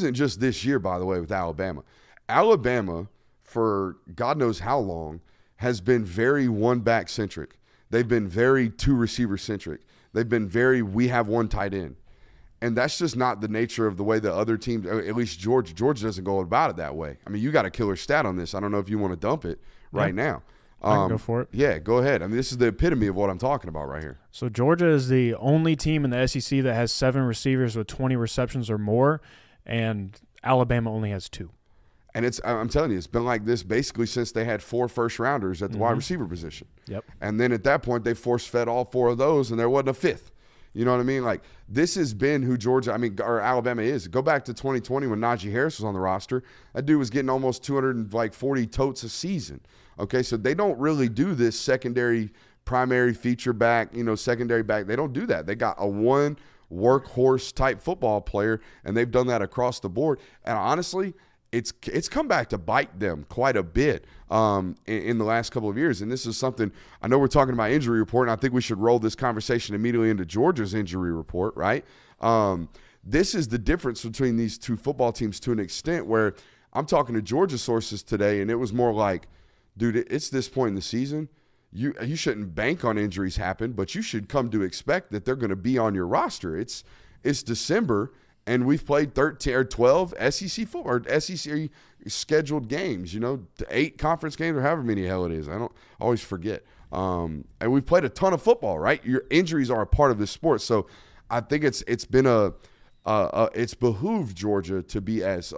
isn't just this year, by the way, with Alabama. Alabama, for God knows how long, has been very one-back centric. They've been very two-receiver centric. They've been very, we have one tight end. And that's just not the nature of the way the other teams, at least Georgia doesn't go about it that way. I mean, you got a killer stat on this. I don't know if you want to dump it right now. I can go for it. Yeah, go ahead. I mean, this is the epitome of what I'm talking about right here. So Georgia is the only team in the SEC that has 7 receivers with 20 receptions or more, and Alabama only has 2. And I'm telling you, it's been like this basically since they had 4 first-rounders at the wide receiver position. Yep. And then at that point, they force-fed all 4 of those, and there wasn't a 5th. You know what I mean? Like, this has been who or Alabama is. Go back to 2020 when Najee Harris was on the roster. That dude was getting almost 240 totes a season. Okay, so they don't really do this secondary, primary feature back, secondary back. They don't do that. They got a one workhorse type football player, and they've done that across the board. And honestly, it's come back to bite them quite a bit in the last couple of years. And this is something, I know we're talking about injury report, and I think we should roll this conversation immediately into Georgia's injury report, right? This is the difference between these two football teams to an extent where I'm talking to Georgia sources today, and it was more like, dude, it's this point in the season. You shouldn't bank on injuries happen, but you should come to expect that they're going to be on your roster. It's December, and we've played 13 or 12 SEC football or SEC scheduled games. 8 conference games or however many hell it is. I don't always forget. And we've played a ton of football, right? Your injuries are a part of this sport, so I think it's behooved Georgia to be as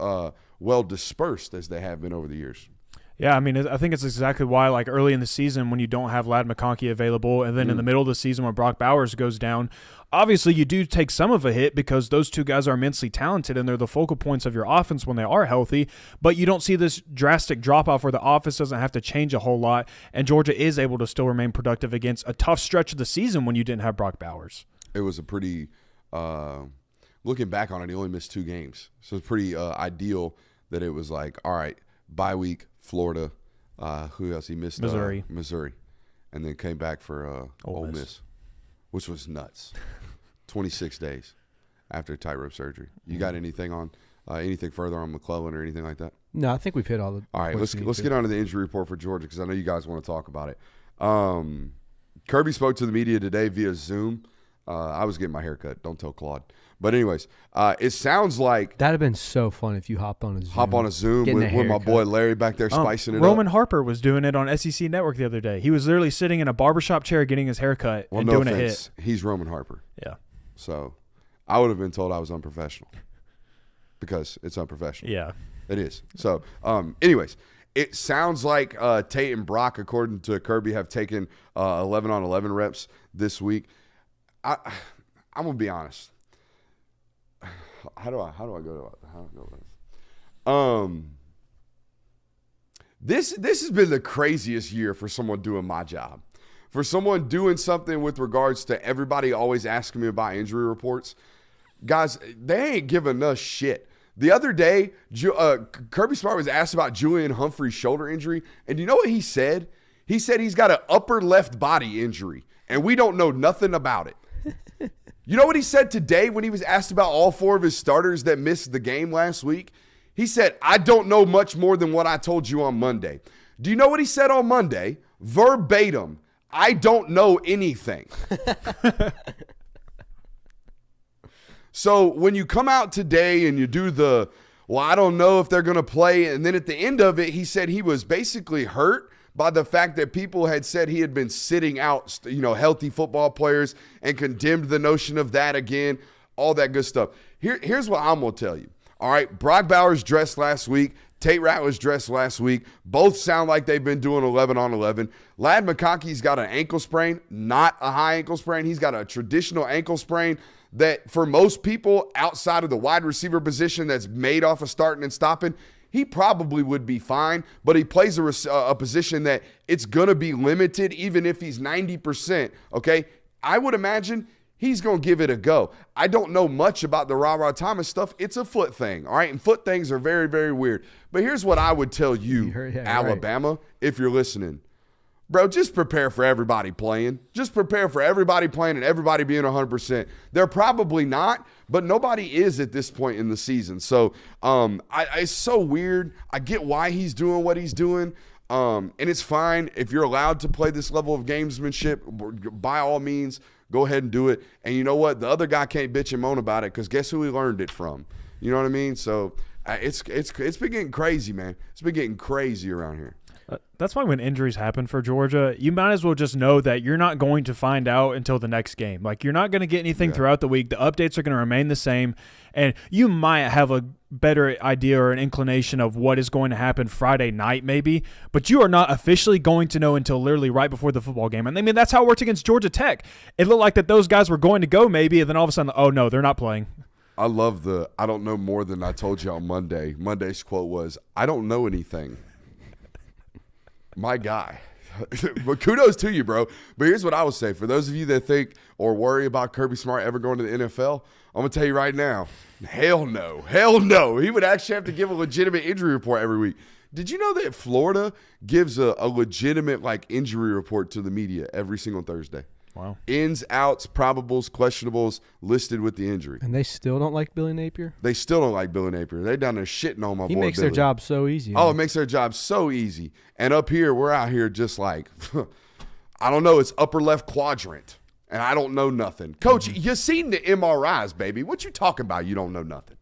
well dispersed as they have been over the years. Yeah, I mean, I think it's exactly why, like, early in the season when you don't have Ladd McConkey available, and then in the middle of the season when Brock Bowers goes down, obviously you do take some of a hit because those two guys are immensely talented and they're the focal points of your offense when they are healthy, but you don't see this drastic drop-off where the offense doesn't have to change a whole lot, and Georgia is able to still remain productive against a tough stretch of the season when you didn't have Brock Bowers. It was a pretty looking back on it, he only missed 2 games. So it's pretty ideal that it was like, all right, bye week, Florida. Who else? He missed Missouri. And then came back for Ole Miss, which was nuts. 26 days after tightrope surgery. You got anything on anything further on McClellan or anything like that? No, I think we've hit all the. All right, let's get on to the injury report for Georgia because I know you guys want to talk about it. Kirby spoke to the media today via Zoom. I was getting my hair cut. Don't tell Claude. But anyways, it sounds like that'd have been so fun if you hopped on a Zoom. With my boy Larry back there spicing it Roman up. Harper was doing it on SEC Network the other day. He was literally sitting in a barbershop chair getting his hair cut and doing a hit. He's Roman Harper. Yeah. So I would have been told I was unprofessional because it's unprofessional. Yeah. It is. So anyways, it sounds like Tate and Brock, according to Kirby, have taken 11 on 11 reps this week. I'm going to be honest. How do I go about this? This has been the craziest year for someone doing my job. For someone doing something with regards to everybody always asking me about injury reports. Guys, they ain't giving us shit. The other day, Kirby Smart was asked about Julian Humphrey's shoulder injury, and you know what he said? He said he's got an upper left body injury, and we don't know nothing about it. You know what he said today when he was asked about all 4 of his starters that missed the game last week? He said, I don't know much more than what I told you on Monday. Do you know what he said on Monday? Verbatim, I don't know anything. So when you come out today and you do I don't know if they're going to play, and then at the end of it, he said he was basically hurt by the fact that people had said he had been sitting out, healthy football players and condemned the notion of that again, all that good stuff. Here's what I'm going to tell you. All right, Brock Bowers dressed last week. Tate Ratliff's dressed last week. Both sound like they've been doing 11 on 11. Ladd McConkey's got an ankle sprain, not a high ankle sprain. He's got a traditional ankle sprain that for most people outside of the wide receiver position that's made off of starting and stopping, he probably would be fine, but he plays a position that it's going to be limited even if he's 90%, okay? I would imagine he's going to give it a go. I don't know much about the Ra Thomas stuff. It's a foot thing, all right? And foot things are very, very weird. But here's what I would tell you, Alabama, if you're listening. Bro, just prepare for everybody playing. Just prepare for everybody playing and everybody being 100%. They're probably not, but nobody is at this point in the season. So it's so weird. I get why he's doing what he's doing. And it's fine if you're allowed to play this level of gamesmanship, by all means, go ahead and do it. And you know what? The other guy can't bitch and moan about it because guess who he learned it from? You know what I mean? So it's been getting crazy, man. It's been getting crazy around here. That's why when injuries happen for Georgia, you might as well just know that you're not going to find out until the next game. Like, you're not going to get anything throughout the week. The updates are going to remain the same, and you might have a better idea or an inclination of what is going to happen Friday night maybe, but you are not officially going to know until literally right before the football game. And I mean, that's how it worked against Georgia Tech. It looked like that those guys were going to go maybe, and then all of a sudden, oh, no, they're not playing. I love I don't know more than I told you on Monday. Monday's quote was, I don't know anything. My guy. But kudos to you, bro. But here's what I would say. For those of you that think or worry about Kirby Smart ever going to the NFL, I'm going to tell you right now, hell no. Hell no. He would actually have to give a legitimate injury report every week. Did you know that Florida gives a legitimate injury report to the media every single Thursday? Wow. Ins, outs, probables, questionables listed with the injury. And they still don't like Billy Napier? They still don't like Billy Napier. They down there shitting on my boy He makes Billy. their job so easy. Oh, it makes their job so easy. And up here, we're out here just like, I don't know, it's upper left quadrant. And I don't know nothing. Coach, you seen the MRIs, baby. What you talking about? You don't know nothing.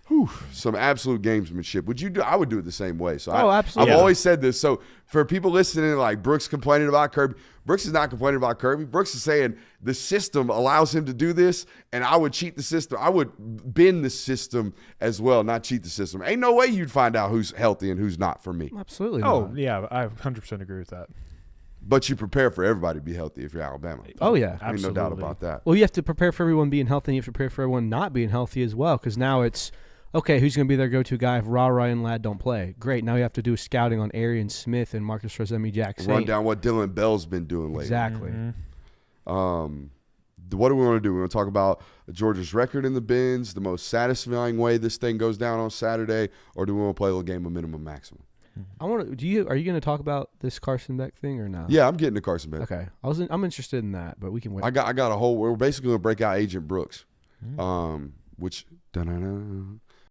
Whew, some absolute gamesmanship. Would you do? I would do it the same way. So absolutely. I've always said this. So for people listening, like Brooks complaining about Kirby, Brooks is not complaining about Kirby. Brooks is saying the system allows him to do this, and I would cheat the system. I would bend the system as well, not cheat the system. Ain't no way you'd find out who's healthy and who's not for me. Absolutely Oh, not. yeah, I 100% agree with that. But you prepare for everybody to be healthy if you're Alabama. Oh, yeah. Ain't no doubt about that. Well, you have to prepare for everyone being healthy, and you have to prepare for everyone not being healthy as well, because now it's, okay, who's going to be their go-to guy if Ryan Ladd don't play? Great. Now you have to do scouting on Arian Smith and Marcus Rosemi-Jackson. Run down what Dylan Bell's been doing lately. Exactly. What do we want to do? We want to talk about Georgia's record in the bins, the most satisfying way this thing goes down on Saturday, or do we want to play a little game of minimum maximum? Are you going to talk about this Carson Beck thing or not? Yeah, I'm getting to Carson Beck. Okay. I'm interested in that, but we can wait. I got a whole. We're basically going to break out Agent Brooks, which